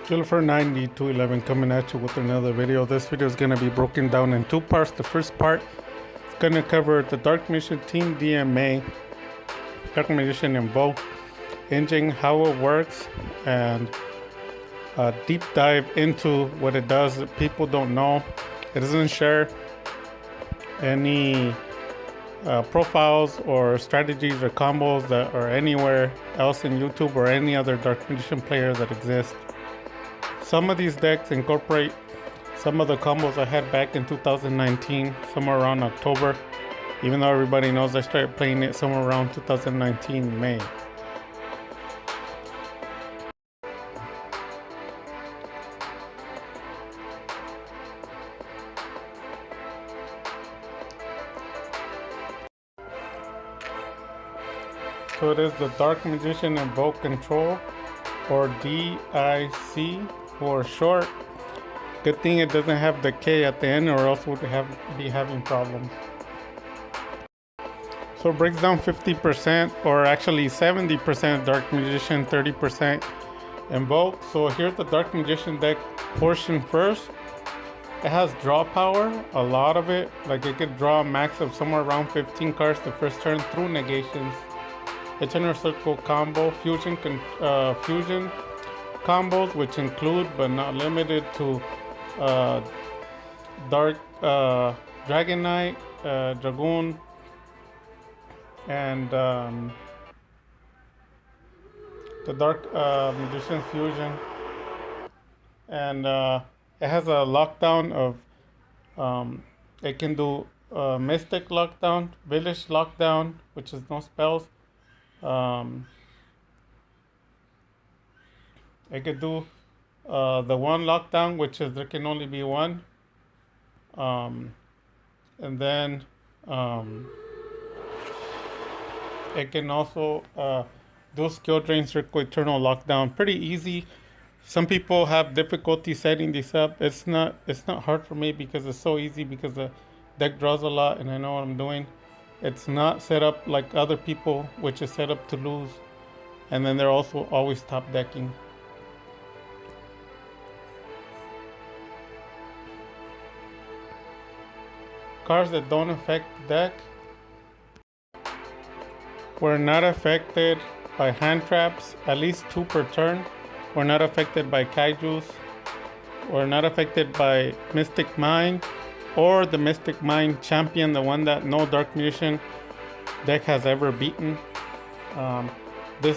Jilfer 9211 coming at you with another video. This video is going to be broken down in two parts. The first part is going to cover the Dark Magician Team DMA, Dark Magician Invoked engine, how it works, and a deep dive into what it does that people don't know. It doesn't share any profiles or strategies or combos that are anywhere else in YouTube or any other Dark Magician player that exists. Some of these decks incorporate some of the combos I had back in 2019, somewhere around October, even though everybody knows I started playing it somewhere around 2019 May. So it is the Dark Magician Invoke Control, or DIC for short. Good thing it doesn't have the K at the end, or else we'd be having problems. So it breaks down 50%, or actually 70% Dark Magician, 30% Invoke. So here's the Dark Magician deck portion first. It has draw power, a lot of it. Like it could draw a max of somewhere around 15 cards the first turn through negations. It's inner circle combo, fusion combos, which include but not limited to Dark Dragon Knight, Dragoon, and the Dark Magician Fusion. And it has a lockdown of, it can do Mystic lockdown, Village lockdown, which is no spells. It could do the one lockdown, which is there can only be one, and then it can also do skill drain, circle, eternal lockdown. Pretty easy. Some people have difficulty setting these up. It's not hard for me because it's so easy, because the deck draws a lot and I know what I'm doing. It's not set up like other people, which is set up to lose, and then they're also always top decking. Cards that don't affect the deck. We're not affected by hand traps, at least 2 per turn. We're not affected by kaijus. We're not affected by Mystic Mine or the Mystic Mine champion, the one that no Dark Magician deck has ever beaten. The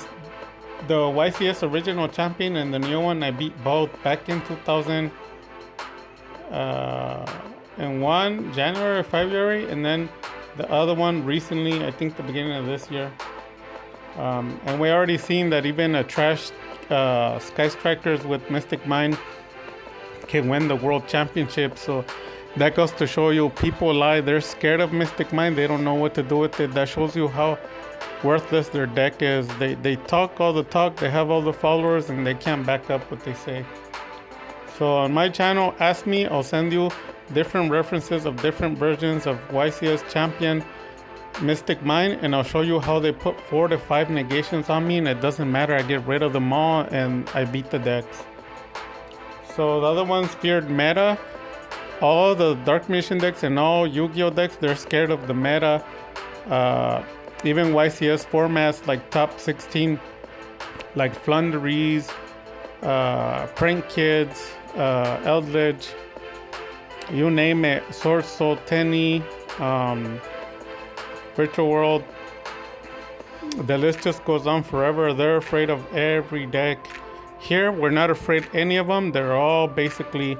YCS original champion and the new one, I beat both back in 2001, January or February, and then the other one recently, I think the beginning of this year. And we already seen that even a trash Sky Strikers with Mystic Mine can win the World Championship. So that goes to show you, people lie. They're scared of Mystic Mine. They don't know what to do with it. That shows you how worthless their deck is. They talk all the talk. They have all the followers, and they can't back up what they say. So on my channel, ask me. I'll send you different references of different versions of YCS Champion Mystic Mine, and I'll show you how they put 4 to 5 negations on me, and it doesn't matter. I get rid of them all, and I beat the decks. So the other ones feared meta. All the Dark Magician decks and all Yu-Gi-Oh decks, they're scared of the meta. Even YCS formats like top 16, like Flunderies, Prank Kids, Eldritch, you name it, Sword Soul Tenny, Virtual World. The list just goes on forever. They're afraid of every deck. Here, we're not afraid of any of them. They're all basically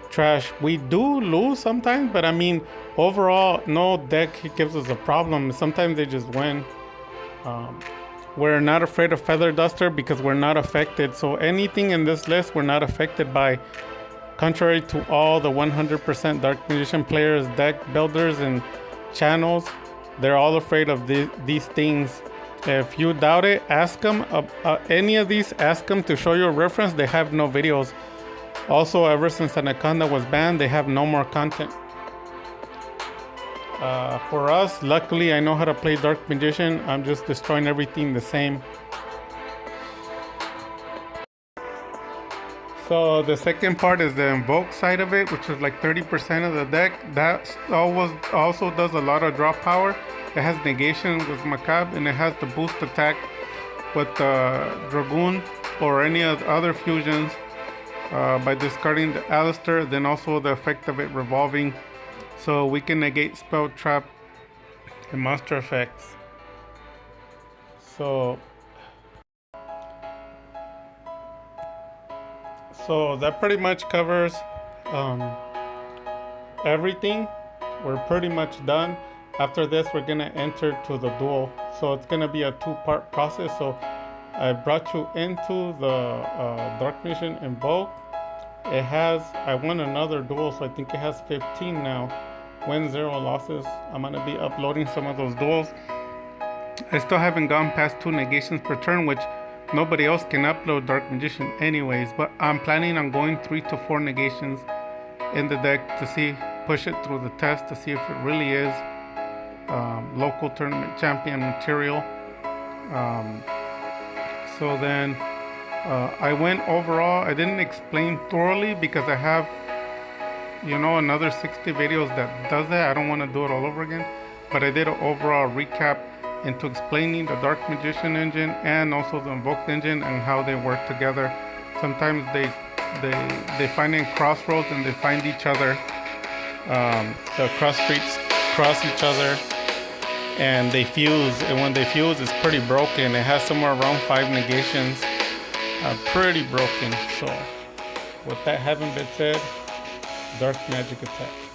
trash. We do lose sometimes, but I mean, overall, no deck gives us a problem. Sometimes they just win. We're not afraid of Feather Duster because we're not affected. So anything in this list, we're not affected by. Contrary to all the 100% Dark Magician players, deck builders, and channels, they're all afraid of these things. If you doubt it, ask them. Any of these, ask them to show you a reference. They have no videos. Also, ever since Anaconda was banned, they have no more content. For us, luckily, I know how to play Dark Magician. I'm just destroying everything the same. So the second part is the invoke side of it, which is like 30% of the deck. That also does a lot of draw power. It has negation with Macabre, and it has the boost attack with Dragoon or any of the other fusions by discarding the Alistair. Then also the effect of it revolving, so we can negate spell, trap, and monster effects. So that pretty much covers everything. We're pretty much done. After this, we're gonna enter to the duel. So it's gonna be a two-part process. So I brought you into the Dark Mission Invoke. I won another duel, so I think it has 15 now. Win 0 losses. I'm gonna be uploading some of those duels. I still haven't gone past 2 negations per turn, which nobody else can upload Dark Magician anyways, but I'm planning on going 3 to 4 negations in the deck to push it through the test to see if it really is local tournament champion material. So then I went overall. I didn't explain thoroughly because I have another 60 videos that does that. I don't want to do it all over again, but I did an overall recap into explaining the Dark Magician engine and also the Invoked engine and how they work together. Sometimes they find in crossroads and they find each other. The cross streets cross each other and they fuse. And when they fuse, it's pretty broken. It has somewhere around 5 negations. Pretty broken. So with that having been said, Dark Magic Attack.